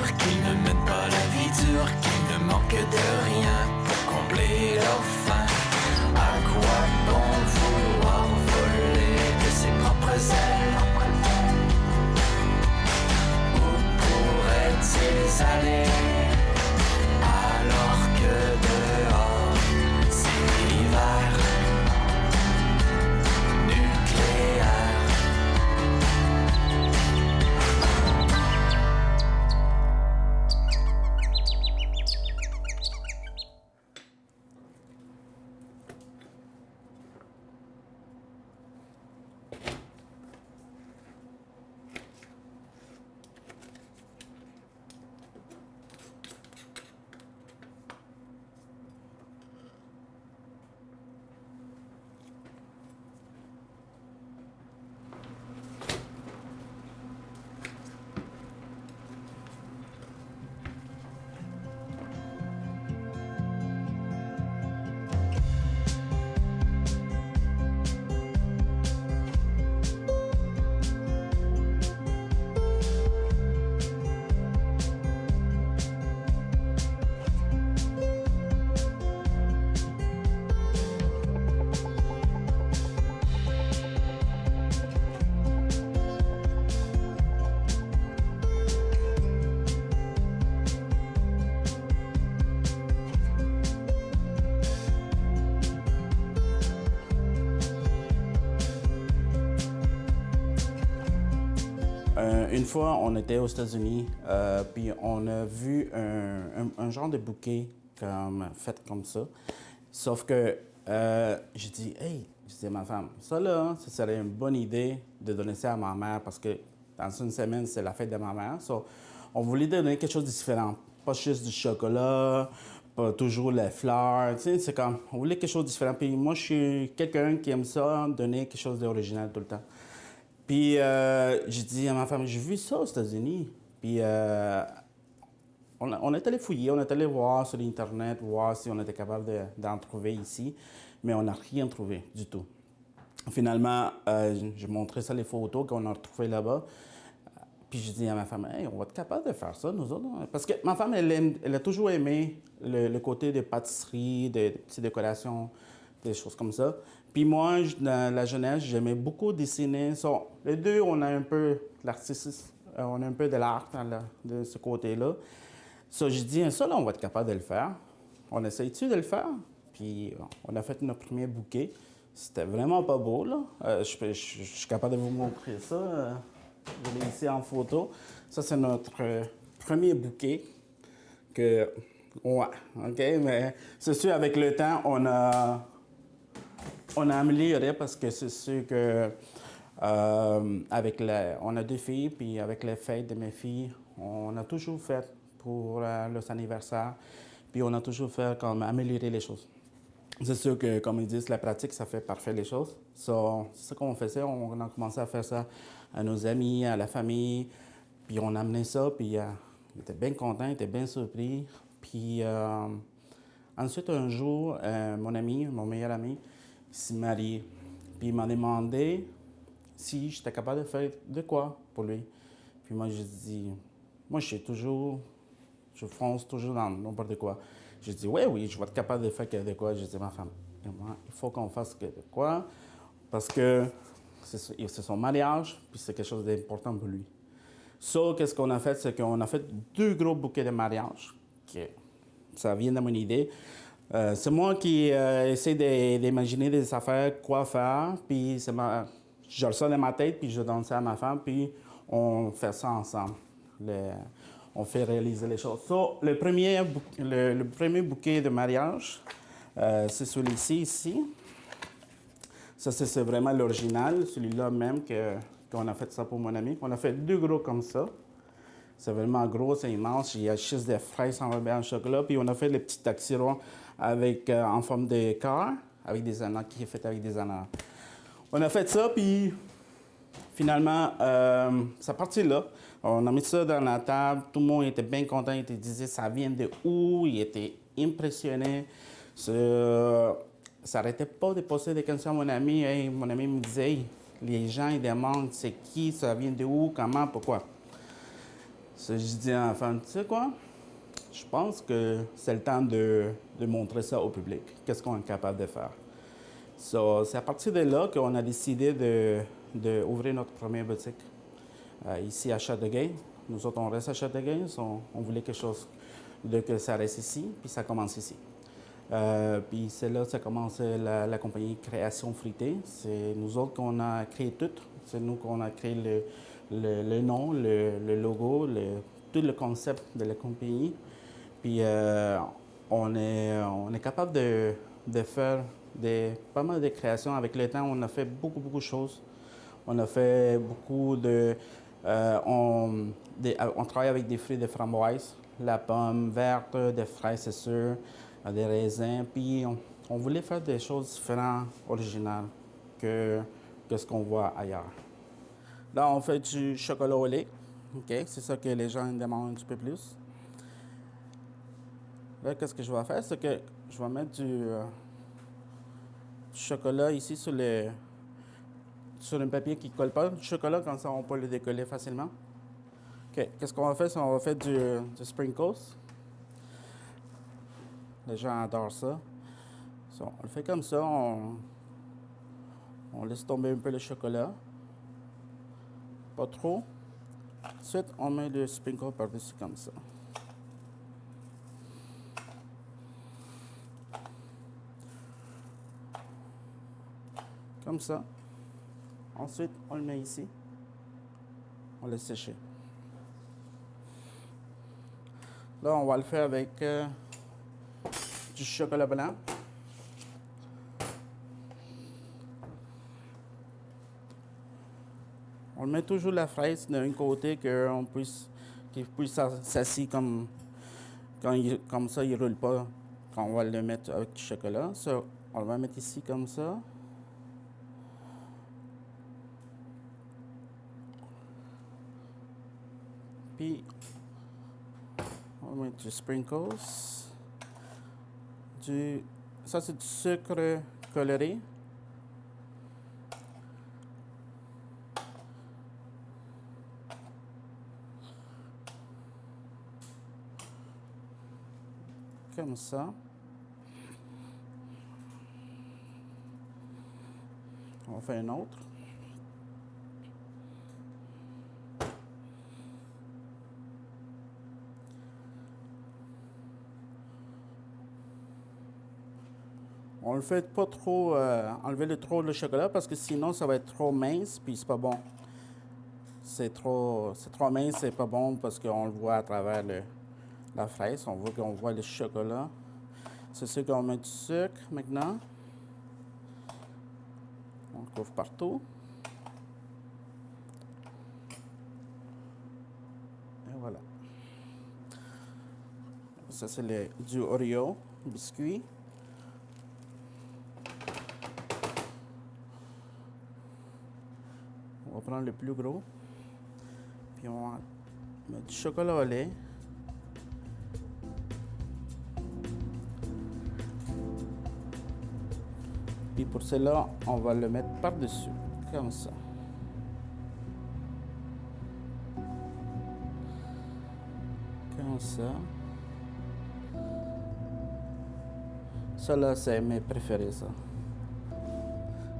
sûrs qu'ils ne mènent pas la vie dure, qu'ils ne manquent de rien pour combler leur faim. À quoi bon vouloir voler de ses propres ailes? Où pourraient-ils aller alors que dehors c'est l'hiver nucléaire? Une fois, on était aux États-Unis, puis on a vu un genre de bouquet fait comme ça. Sauf que j'ai dit, hey, je dis à ma femme, ça là, ça serait une bonne idée de donner ça à ma mère parce que dans une semaine, c'est la fête de ma mère. So, on voulait donner quelque chose de différent. Pas juste du chocolat, pas toujours les fleurs. Tu sais, c'est comme, on voulait quelque chose de différent. Puis moi, je suis quelqu'un qui aime ça, donner quelque chose d'original tout le temps. Puis j'ai dit à ma femme, j'ai vu ça aux États-Unis. Puis on est allé fouiller, on est allé voir sur Internet, voir si on était capable d'en trouver ici, mais on n'a rien trouvé du tout. Finalement, j'ai montré ça, les photos qu'on a retrouvées là-bas. Puis je dis à ma femme, hey, on va être capable de faire ça, nous autres. Hein? Parce que ma femme, elle a toujours aimé le côté des pâtisseries, des petites décorations, des choses comme ça. Puis moi, dans la jeunesse, j'aimais beaucoup dessiner. So, les deux, on a un peu l'artistique, on a un peu de l'art de ce côté-là. So, j'ai dit, ça, là, on va être capable de le faire. On essaye-tu de le faire? Puis on a fait notre premier bouquet. C'était vraiment pas beau, là. Je suis capable de vous montrer ça. Je l'ai ici en photo. Ça, c'est notre premier bouquet. Ouais, OK, mais c'est sûr, avec le temps, on a amélioré parce que c'est sûr que on a deux filles, puis avec les fêtes de mes filles, on a toujours fait pour leurs anniversaires, puis on a toujours fait comme améliorer les choses. C'est sûr que, comme ils disent, la pratique, ça fait parfait les choses. So, c'est ça qu'on faisait. On a commencé à faire ça à nos amis, à la famille. Puis on a amené ça, puis ils étaient bien contents, ils étaient bien surpris. Puis ensuite, un jour, mon meilleur ami, il s'est marié. Puis il m'a demandé si j'étais capable de faire de quoi pour lui. Puis moi, j'ai dit, moi, je fonce toujours dans n'importe quoi. J'ai dit, oui, je vais être capable de faire de quoi. J'ai dit à ma femme, et moi, il faut qu'on fasse de quoi, parce que c'est son mariage, puis c'est quelque chose d'important pour lui. So, qu'est-ce qu'on a fait? C'est qu'on a fait 2 gros bouquets de mariage. Ça vient de mon idée. C'est moi qui essaie d'imaginer des affaires, quoi faire, puis je le sors dans ma tête, puis je donne ça à ma femme, puis on fait ça ensemble. On fait réaliser les choses. So, le premier bouquet de mariage, c'est celui-ci ici. Ça, c'est vraiment l'original, celui-là même qu'on a fait ça pour mon ami. On a fait 2 gros comme ça. C'est vraiment gros, c'est immense. Il y a juste des fraises enrobées en chocolat. Puis on a fait les petits taxirons en forme de cœur, avec des anneaux, qui est fait avec des anneaux. On a fait ça, puis finalement, ça partit là. On a mis ça dans la table. Tout le monde était bien content. Il disait ça vient de où. Il était impressionné. Ça n'arrêtait pas de poser des questions à mon ami. Hey, mon ami me disait, hey, les gens ils demandent c'est qui, ça vient de où, comment, pourquoi. Je dis à l'enfant, tu sais quoi? Je pense que c'est le temps de montrer ça au public. Qu'est-ce qu'on est capable de faire? So, c'est à partir de là qu'on a décidé d'ouvrir notre première boutique ici à Châteauguay. Nous autres, on reste à Châteauguay. On voulait quelque chose de que ça reste ici, puis ça commence ici. Puis c'est là que ça commence la compagnie Création Fruitée. C'est nous autres qu'on a créé tout. C'est nous qu'on a créé le nom, le logo, tout le concept de la compagnie. Puis on est capable de faire pas mal de créations. Avec le temps, on a fait beaucoup de choses. On a fait beaucoup de... on travaille avec des fruits de framboise, la pomme verte, des fraises, c'est sûr, des raisins. Puis on voulait faire des choses différentes, originales, que ce qu'on voit ailleurs. Là, on fait du chocolat au lait. OK? C'est ça que les gens demandent un petit peu plus. Là, qu'est-ce que je vais faire? C'est que je vais mettre du chocolat ici sur un papier qui ne colle pas. Du chocolat, comme ça, on peut le décoller facilement. OK. Qu'est-ce qu'on va faire? C'est qu'on va faire du sprinkles. Les gens adorent ça. So, on le fait comme ça. On laisse tomber un peu le chocolat. Pas trop. Ensuite, on met le sprinkle par-dessus comme ça. Comme ça. Ensuite, on le met ici. On laisse sécher. Là, on va le faire avec du chocolat blanc. On met toujours la fraise d'un côté qu'il puisse s'assis comme ça, il ne roule pas quand on va le mettre avec du chocolat. So, on va mettre ici comme ça. Puis, on va mettre du sprinkles. Ça, c'est du sucre coloré. Comme ça. On fait un autre. On le fait pas trop, enlever trop le chocolat parce que sinon ça va être trop mince puis c'est pas bon. C'est trop mince, c'est pas bon parce qu'on le voit à travers la fraise. On voit le chocolat. C'est sûr qu'on met du sucre maintenant. On couvre partout. Et voilà. Ça, c'est du Oreo, biscuit. On va prendre le plus gros. Puis on va mettre du chocolat au lait. Puis pour cela, on va le mettre par-dessus, comme ça. Comme ça. Ça là, c'est mes préférés, ça.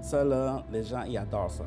Ça là, les gens, ils adorent ça.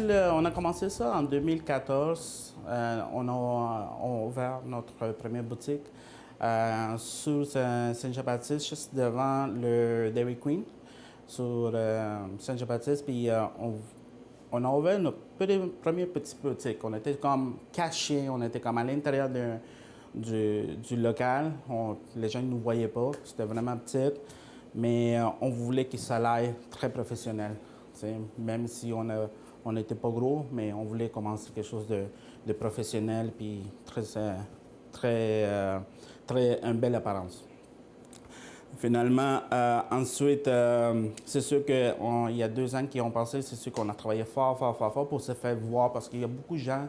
On a commencé ça en 2014. On a ouvert notre première boutique sur Saint-Jean-Baptiste, juste devant le Dairy Queen, sur Saint-Jean-Baptiste. Puis on a ouvert notre première petite boutique. On était comme cachés, on était comme à l'intérieur du local. Les gens ne nous voyaient pas, c'était vraiment petit. mais on voulait que ça aille très professionnel. T'sais, même si on n'était pas gros, mais on voulait commencer quelque chose de professionnel puis très une belle apparence. Finalement, ensuite, c'est sûr qu'il y a 2 ans qui ont passé, c'est sûr qu'on a travaillé fort pour se faire voir parce qu'il y a beaucoup de gens,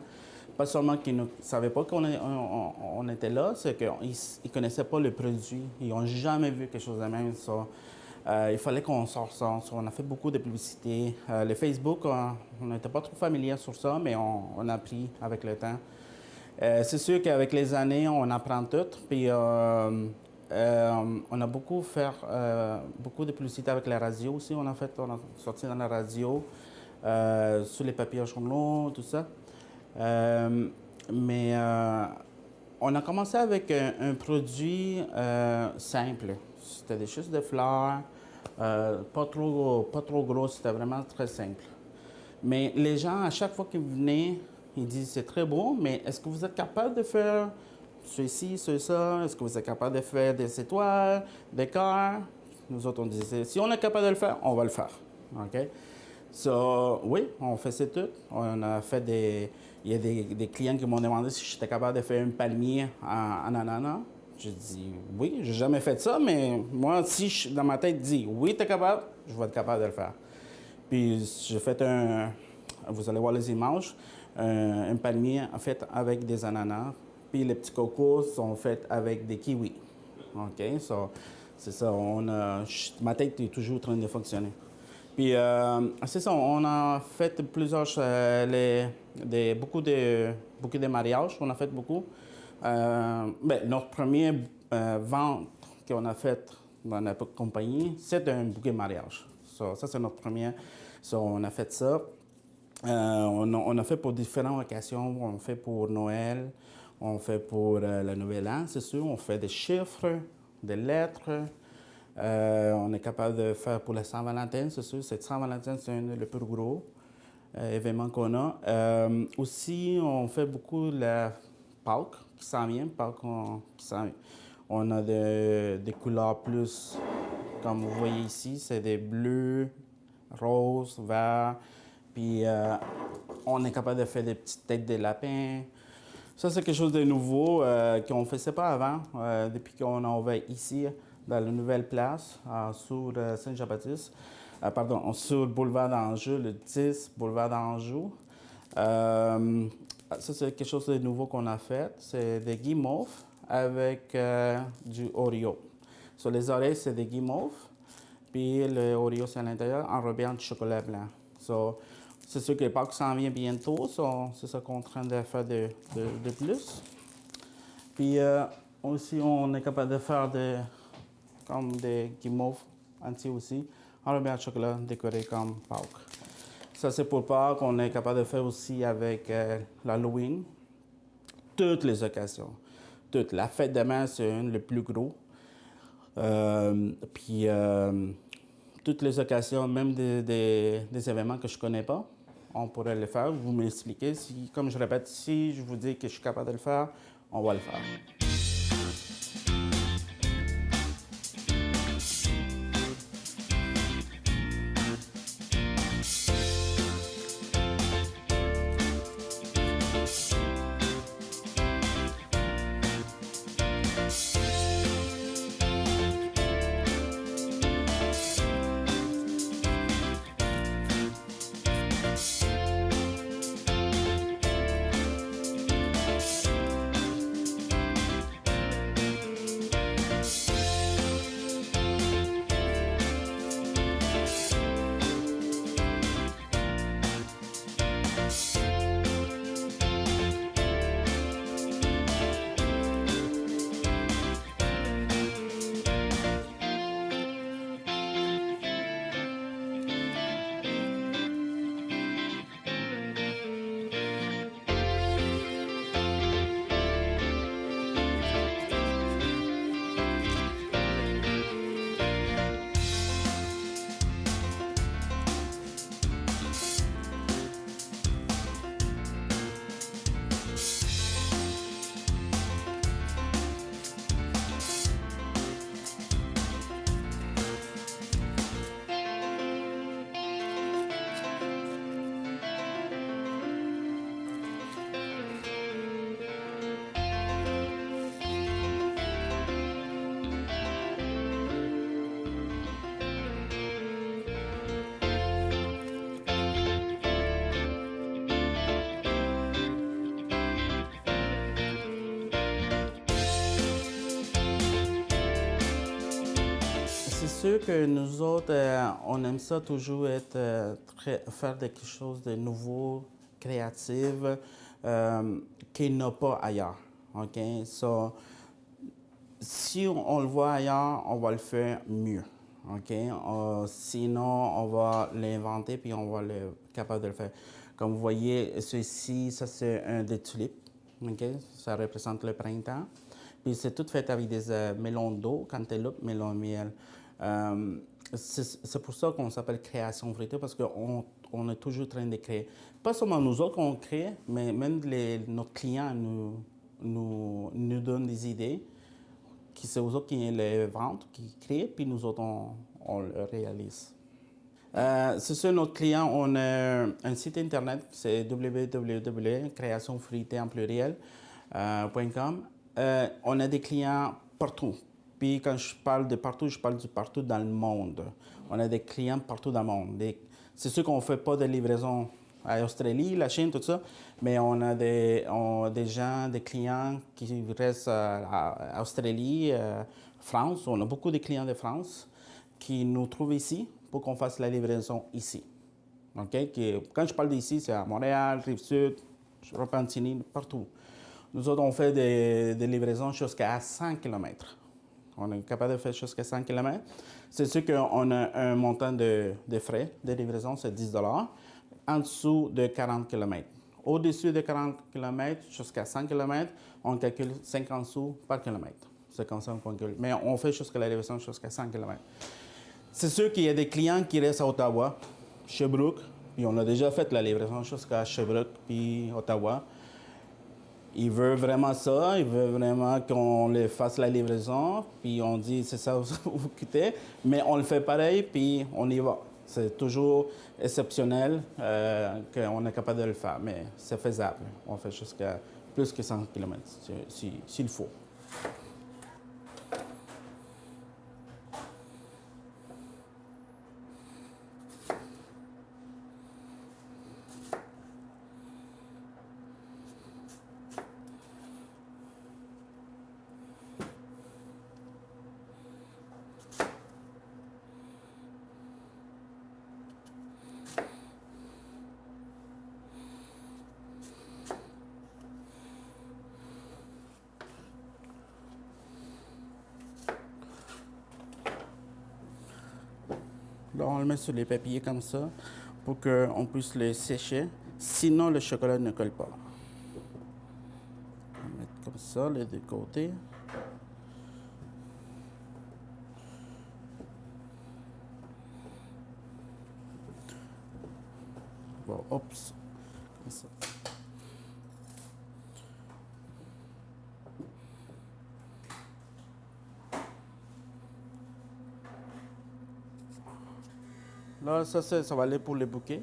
pas seulement qui ne savaient pas qu'on était là, c'est qu'ils ne connaissaient pas le produit. Ils n'ont jamais vu quelque chose de même. Il fallait qu'on sorte ça. On a fait beaucoup de publicité. Le Facebook, on n'était pas trop familier sur ça, mais on a appris avec le temps. C'est sûr qu'avec les années, on apprend tout. Puis on a beaucoup fait beaucoup de publicité avec la radio aussi. On a sorti dans la radio, sur les papiers journaux, tout ça. Mais on a commencé avec un produit simple. C'était des choses de fleurs, pas trop gros, c'était vraiment très simple. Mais les gens, à chaque fois qu'ils venaient, ils disent c'est très beau, mais est-ce que vous êtes capable de faire ceci, ça? Est-ce que vous êtes capable de faire des étoiles, des cœurs? Nous autres, on disait si on est capable de le faire, on va le faire. OK? Oui, on faisait tout. On a fait il y a des clients qui m'ont demandé si j'étais capable de faire un palmier en ananas. J'ai dit oui, j'ai jamais fait ça, mais moi, si dans ma tête, dis oui, tu es capable, je vais être capable de le faire. Puis j'ai fait vous allez voir les images, un palmier fait avec des ananas. Puis les petits cocos sont faits avec des kiwis. OK? C'est ça, ma tête est toujours en train de fonctionner. Puis c'est ça, on a fait plusieurs, beaucoup de mariages, on a fait beaucoup. Notre première vente qu'on a faite dans notre compagnie, c'est un bouquet de mariage. Ça c'est notre premier. On a fait ça. On a fait pour différentes occasions. On fait pour Noël, on fait pour le Nouvel An, c'est sûr. On fait des chiffres, des lettres. On est capable de faire pour la Saint-Valentin, c'est sûr. Cette Saint-Valentin, c'est le plus gros événement qu'on a. Aussi, on fait beaucoup la Pâques qui s'en vient. On a des couleurs plus, comme vous voyez ici, c'est des bleus, roses, verts. Puis on est capable de faire des petites têtes de lapins. Ça, c'est quelque chose de nouveau qu'on ne faisait pas avant, depuis qu'on a ouvert ici, dans la nouvelle place, sur Saint-Jean-Baptiste. Sur le boulevard d'Anjou, le 10 boulevard d'Anjou. Ça, c'est quelque chose de nouveau qu'on a fait. C'est des guimauves avec du Oreo. Sur les oreilles, c'est des guimauves. Puis le Oreo, c'est à l'intérieur, enrobé en chocolat blanc. C'est sûr que le Pâques s'en vient bientôt. C'est ça qu'on est en train de faire de plus. Puis aussi, on est capable de faire comme des guimauves entiers aussi, enrobés en chocolat, décorés comme Pâques. Ça, c'est pour Pâques. On est capable de faire aussi avec l'Halloween. Toutes les occasions. Toutes. La fête de mer, c'est le plus gros. Puis, toutes les occasions, même des événements que je ne connais pas, on pourrait le faire. Vous m'expliquez. Comme je répète, si je vous dis que je suis capable de le faire, on va le faire. sûr que nous autres, on aime ça toujours faire quelque chose de nouveau, créatif, qu'il n'y a pas ailleurs. OK? So, si on le voit ailleurs, on va le faire mieux. OK? Sinon, on va l'inventer puis on va être capable de le faire. Comme vous voyez, ceci, ça c'est un des tulipes. OK? Ça représente le printemps. Puis c'est tout fait avec des melons d'eau, cantaloupe, melon miel. C'est pour ça qu'on s'appelle création fruitée, parce qu'on est toujours en train de créer. Pas seulement nous autres qu'on crée, mais même nos clients nous donnent des idées. C'est eux autres qui les vendent, qui créent, puis nous autres, on le réalise. C'est sûr, notre client, on a un site internet, c'est www.créationfruitée.com. On a des clients partout. Puis quand je parle de partout, je parle de partout dans le monde. On a des clients partout dans le monde. C'est sûr qu'on ne fait pas de livraison à Australie, la Chine, tout ça, mais on a des gens, des clients qui restent à Australie, France. On a beaucoup de clients de France qui nous trouvent ici pour qu'on fasse la livraison ici. OK? Quand je parle d'ici, c'est à Montréal, Rive-Sud, Repentigny, partout. Nous autres, on fait des livraisons jusqu'à 100 km. On est capable de faire jusqu'à 100 km. C'est sûr qu'on a un montant de frais de livraison, c'est 10 en dessous de 40 km. Au-dessus de 40 km jusqu'à 100 km, on calcule 50 sous par kilomètre. C'est comme ça qu'on calcule. Mais on fait jusqu'à la livraison jusqu'à 100 km. C'est sûr qu'il y a des clients qui restent à Ottawa, Sherbrooke, puis on a déjà fait la livraison jusqu'à Sherbrooke puis Ottawa. Ils veulent vraiment ça, ils veulent vraiment qu'on les fasse la livraison, puis on dit c'est ça vous quittez, mais on le fait pareil, puis on y va. C'est toujours exceptionnel qu'on est capable de le faire, mais c'est faisable. On fait jusqu'à plus que 100 km s'il faut. Là, on le met sur les papiers comme ça pour qu'on puisse le sécher. Sinon, le chocolat ne colle pas. On va mettre comme ça, les deux côtés. Bon, oups, comme ça. Là, ça va aller pour le bouquet.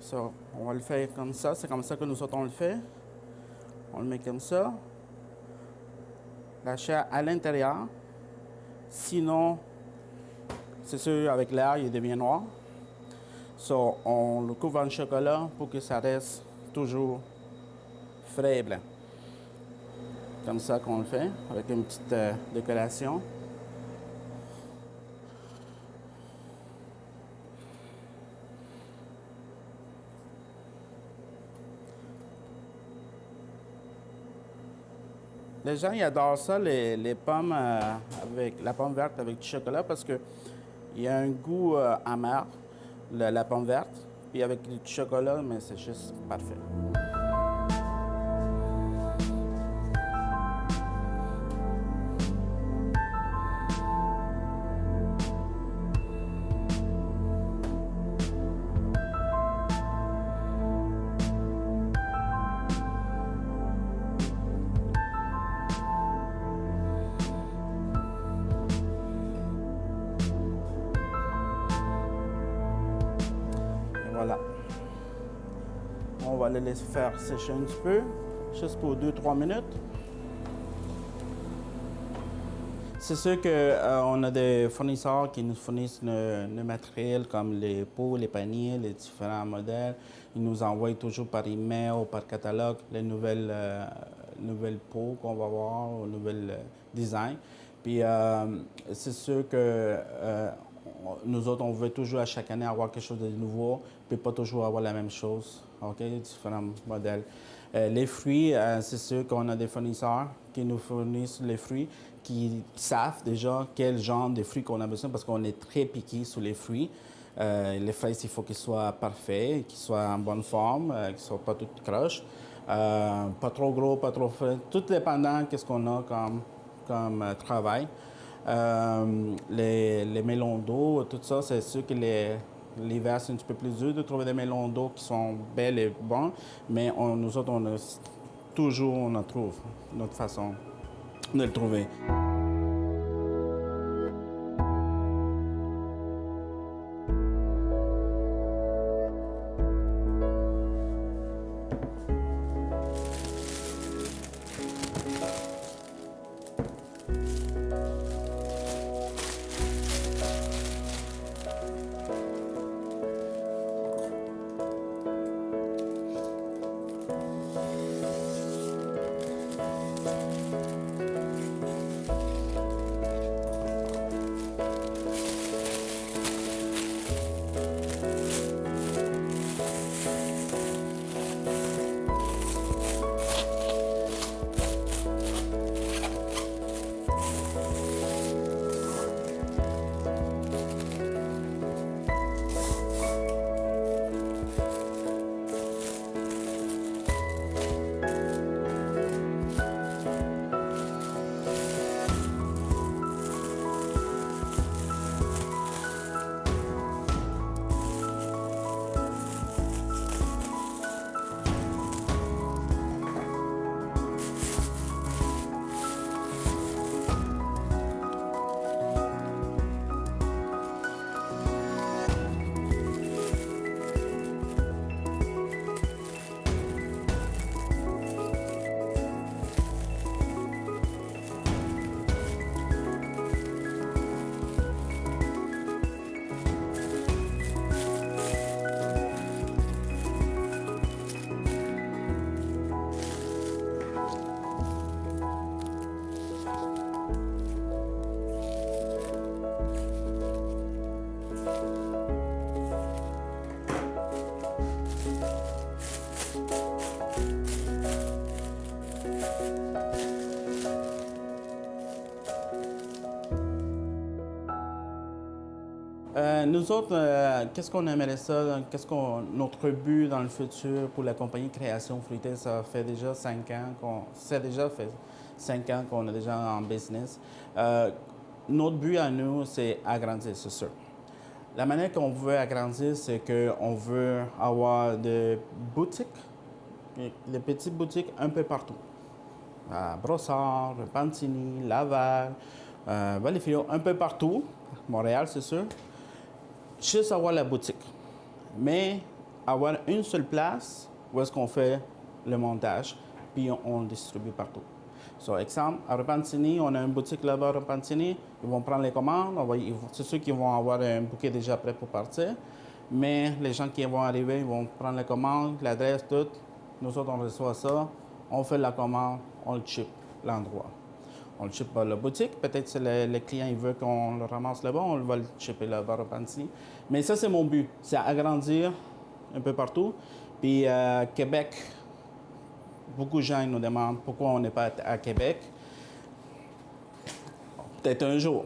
Ça, on va le faire comme ça. C'est comme ça que nous autres, on le fait. On le met comme ça. La chair à l'intérieur. Sinon, c'est sûr, avec l'air, il devient noir. So, on le couvre en chocolat pour que ça reste toujours frais et blanc. Comme ça qu'on le fait, avec une petite décoration. Les gens, ils adorent ça, les pommes avec la pomme verte avec du chocolat parce que il y a un goût amer, la pomme verte. Puis avec du chocolat, mais c'est juste parfait. Voilà. On va les laisser faire sécher un petit peu, juste pour 2-3 minutes. C'est sûr qu'on a des fournisseurs qui nous fournissent le matériel comme les pots, les paniers, les différents modèles. Ils nous envoient toujours par email ou par catalogue les nouvelles pots qu'on va voir, les nouvelles designs. Puis c'est sûr que nous autres, on veut toujours à chaque année avoir quelque chose de nouveau, puis pas toujours avoir la même chose, OK? Différents modèles. Les fruits, c'est sûr qu'on a des fournisseurs qui nous fournissent les fruits, qui savent déjà quel genre de fruits qu'on a besoin parce qu'on est très piqué sur les fruits. Les fraises, il faut qu'ils soient parfaits, qu'ils soient en bonne forme, qu'ils ne soient pas toutes croches. Pas trop gros, pas trop frais. Tout dépendant de ce qu'on a comme travail. Les melons d'eau, tout ça, c'est sûr que l'hiver, c'est un petit peu plus dur de trouver des melons d'eau qui sont belles et bons, mais nous autres, on trouve notre façon de le trouver. Nous autres, qu'est-ce qu'on aimerait ça? Notre but dans le futur pour la compagnie Création Fruitée, ça fait déjà 5 ans qu'on est déjà en business. Notre but à nous, c'est agrandir, c'est sûr. La manière qu'on veut agrandir, c'est qu'on veut avoir des boutiques, des petites boutiques un peu partout. À Brossard, Repentigny, Laval, Valleyfield, un peu partout. Montréal, c'est sûr. Juste avoir la boutique, mais avoir une seule place où est-ce qu'on fait le montage, puis on le distribue partout. So, exemple, à Repentigny, on a une boutique là-bas à Repentigny, ils vont prendre les commandes, c'est sûr qu'ils vont avoir un bouquet déjà prêt pour partir, mais les gens qui vont arriver, ils vont prendre les commandes, l'adresse, tout. Nous autres, on reçoit ça, on fait la commande, on le ship l'endroit. On le ship à la boutique. Peut-être que le client il veut qu'on le ramasse là-bas, on va le shipper là-bas à Repentigny. Mais ça, c'est mon but. C'est agrandir un peu partout. Puis Québec, beaucoup de gens nous demandent pourquoi on n'est pas à Québec. Peut-être un jour,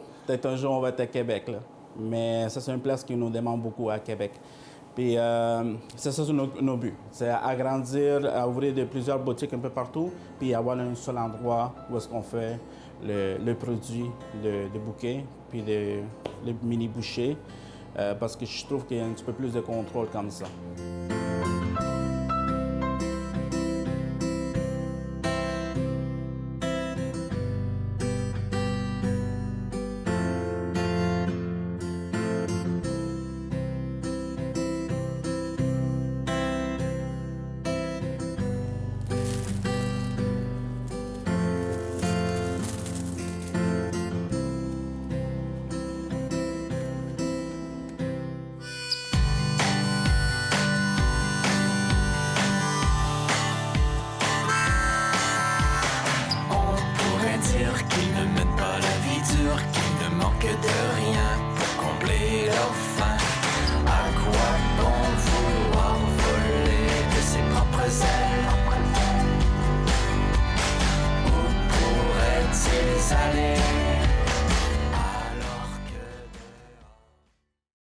on va être à Québec. Là. Mais ça, c'est une place qui nous demande beaucoup à Québec. Puis c'est ça nos buts. C'est agrandir, à ouvrir plusieurs boutiques un peu partout, puis avoir un seul endroit où est-ce qu'on fait le produit de bouquet, puis le mini-boucher, parce que je trouve qu'il y a un petit peu plus de contrôle comme ça. leur faim.